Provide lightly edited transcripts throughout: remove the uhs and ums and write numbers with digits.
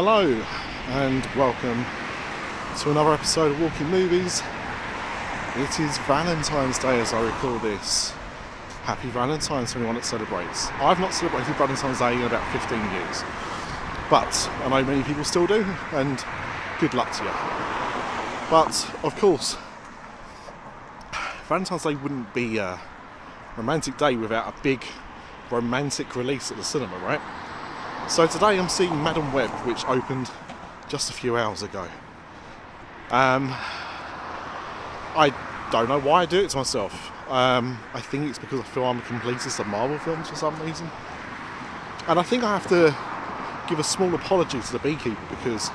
Hello and welcome to another episode of Walking Movies. It is Valentine's Day as I record this. Happy Valentine's to anyone that celebrates. I've not celebrated Valentine's Day in about 15 years, but I know many people still do, and good luck to you. But of course, Valentine's Day wouldn't be a romantic day without a big romantic release at the cinema, right? So today I'm seeing Madam Web, which opened just a few hours ago. I don't know why I do it to myself. I think it's because I feel I'm a completist of Marvel films for some reason. And I think I have to give a small apology to the Beekeeper because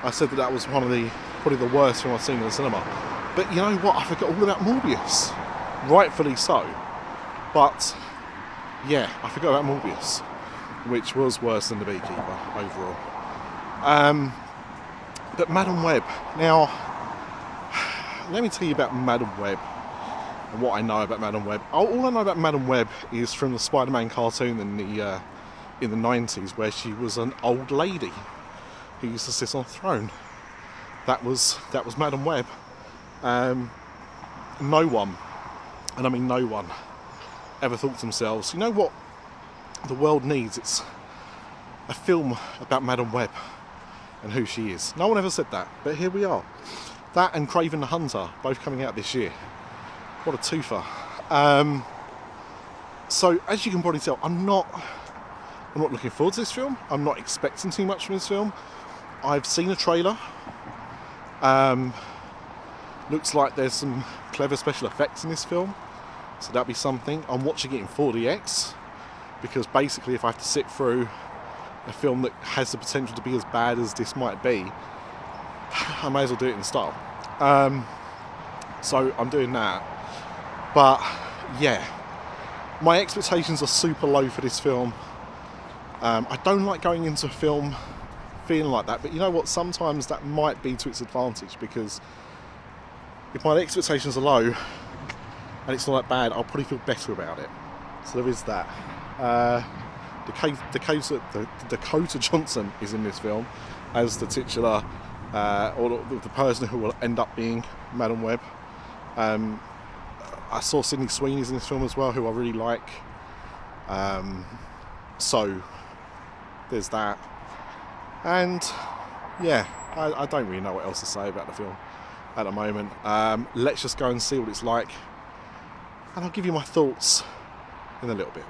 I said that was probably the worst film I've seen in the cinema. But you know what? I forgot all about Morbius. Rightfully so. But yeah, I forgot about Morbius, which was worse than The Beekeeper overall. But Madam Web. Now, let me tell you about Madam Web and what I know about Madam Web. All I know about Madam Web is from the Spider-Man cartoon in the 90s, where she was an old lady who used to sit on a throne. That was Madam Web. No one, and I mean no one, ever thought to themselves, you know what the world needs? It's a film about Madam Web and who she is. No one ever said that, but here we are. That and Kraven the Hunter, both coming out this year. What a twofer. So as you can probably tell, I'm not looking forward to this film. I'm not expecting too much from this film. I've seen a trailer. Looks like there's some clever special effects in this film, so that'll be something. I'm watching it in 4DX because basically if I have to sit through a film that has the potential to be as bad as this might be, I may as well do it in style. So I'm doing that. But yeah, my expectations are super low for this film. I don't like going into a film feeling like that, but you know what, sometimes that might be to its advantage, because if my expectations are low and it's not that bad, I'll probably feel better about it. So there is that. Dakota Johnson is in this film as the titular, or the person who will end up being Madam Web. I saw Sydney Sweeney's in this film as well, who I really like. So there's that. And yeah, I don't really know what else to say about the film at the moment. Let's just go and see what it's like, and I'll give you my thoughts in a little bit.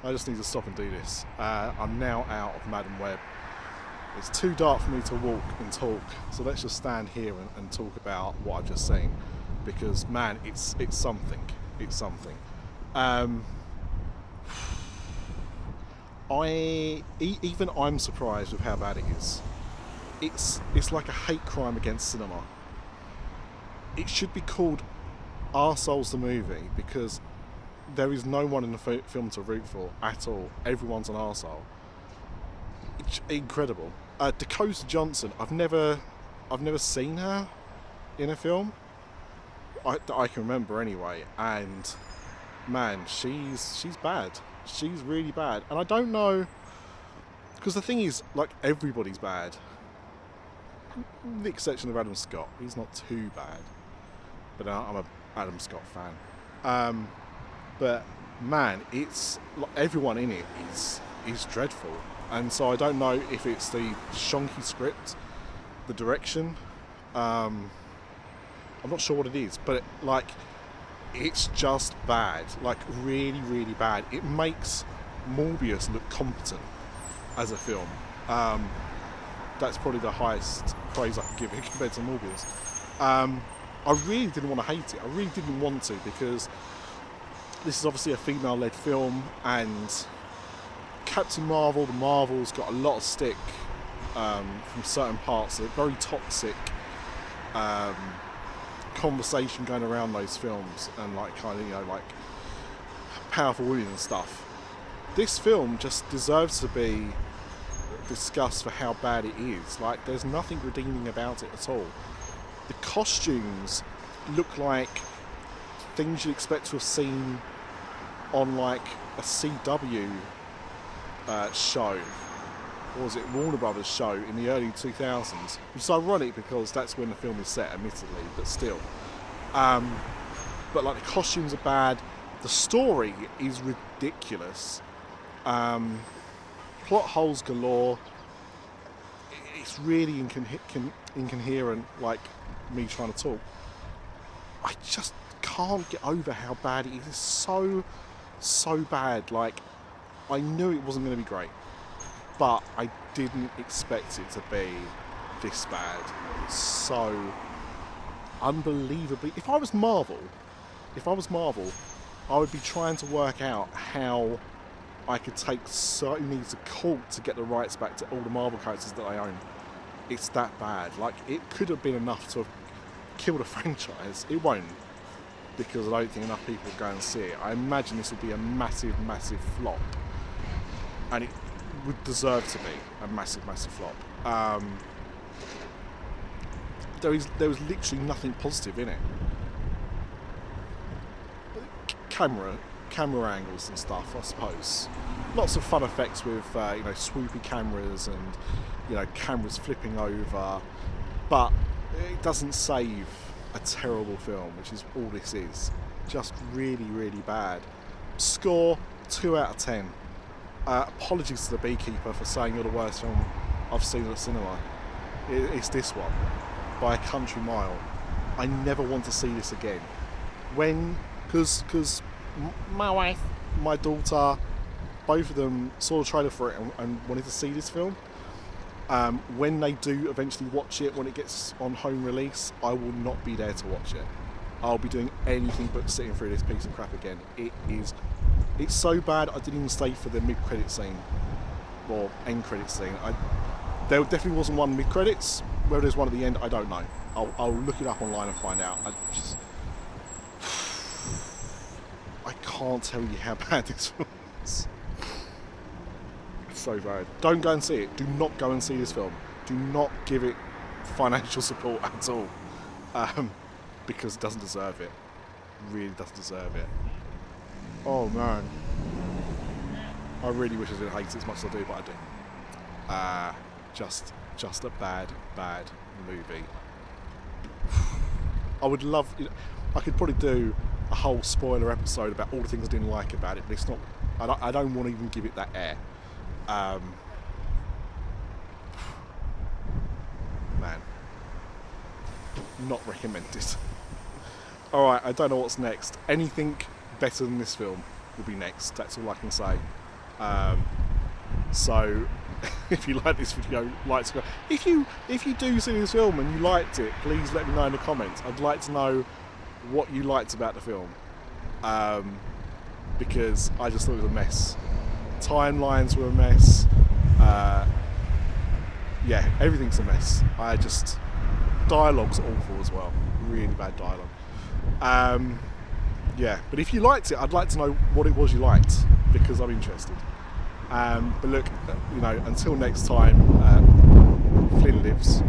I just need to stop and do this. I'm now out of Madam Web. It's too dark for me to walk and talk, so let's just stand here and talk about what I've just seen, because man, it's something. It's something. Even I'm surprised with how bad it is. It's like a hate crime against cinema. It should be called Arseholes the Movie, because there is no one in the film to root for at all. Everyone's an arsehole. It's incredible. Dakota Johnson, I've never seen her in a film that I can remember anyway, and man, she's bad. She's really bad. And I don't know, because the thing is, like, everybody's bad, with the exception of Adam Scott. He's not too bad, but I'm a Adam Scott fan. But man, it's like, everyone in it is dreadful, and so I don't know if it's the shonky script, the direction. I'm not sure what it is, but it's just bad, like really, really bad. It makes Morbius look competent as a film. That's probably the highest praise I can give it compared to Morbius. I really didn't want to hate it. I really didn't want to, because this is obviously a female-led film, and Captain Marvel, the Marvels, got a lot of stick from certain parts. A very toxic conversation going around those films, and like kind of, you know, like powerful women and stuff. This film just deserves to be discussed for how bad it is. Like, there's nothing redeeming about it at all. The costumes look like things you'd expect to have seen on like a CW show. or was it Warner Brothers show in the early 2000s, which is ironic because that's when the film is set, admittedly, but still. But like the costumes are bad, the story is ridiculous, plot holes galore. It's really incoherent, like me trying to talk. I just can't get over how bad it is. So bad. Like, I knew it wasn't going to be great, but I didn't expect it to be this bad. It's so unbelievably. If I was Marvel, I would be trying to work out how I could take Sony to court to get the rights back to all the Marvel characters that I own. It's that bad. Like, it could have been enough to have killed a franchise. It won't, because I don't think enough people will go and see it. I imagine this will be a massive flop, and it would deserve to be a massive flop. There was literally nothing positive in it. Camera angles and stuff, I suppose. Lots of fun effects with swoopy cameras and cameras flipping over, but it doesn't save a terrible film, which is all this is. Just really bad. Score 2 out of 10. Apologies to the Beekeeper for saying you're the worst film I've seen at the cinema. It's this one by a country mile. I never want to see this again. Because my wife, my daughter, both of them saw the trailer for it and wanted to see this film. When they do eventually watch it, when it gets on home release, I will not be there to watch it. I'll be doing anything but sitting through this piece of crap again. It's so bad I didn't even stay for the mid-credit scene or end credit scene. There definitely wasn't one mid-credits. Whether there's one at the end, I don't know. I'll look it up online and find out. I can't tell you how bad this film is. It's so bad. Don't go and see it. Do not go and see this film. Do not give it financial support at all. Because it doesn't deserve it. It really doesn't deserve it. Oh man. I really wish I didn't hate it as much as I do, but I do. Just a bad movie. I would love. I could probably do a whole spoiler episode about all the things I didn't like about it, but it's not. I don't want to even give it that air. Man, not recommended. All right, I don't know what's next. Anything better than this film will be next. That's all I can say. So, if you like this video, like, subscribe. If you do see this film and you liked it, please let me know in the comments. I'd like to know what you liked about the film, because I just thought it was a mess. Timelines were a mess. Yeah, everything's a mess. Dialogue's awful as well. Really bad dialogue. Yeah, but if you liked it, I'd like to know what it was you liked, because I'm interested. But look, until next time, Flynn lives.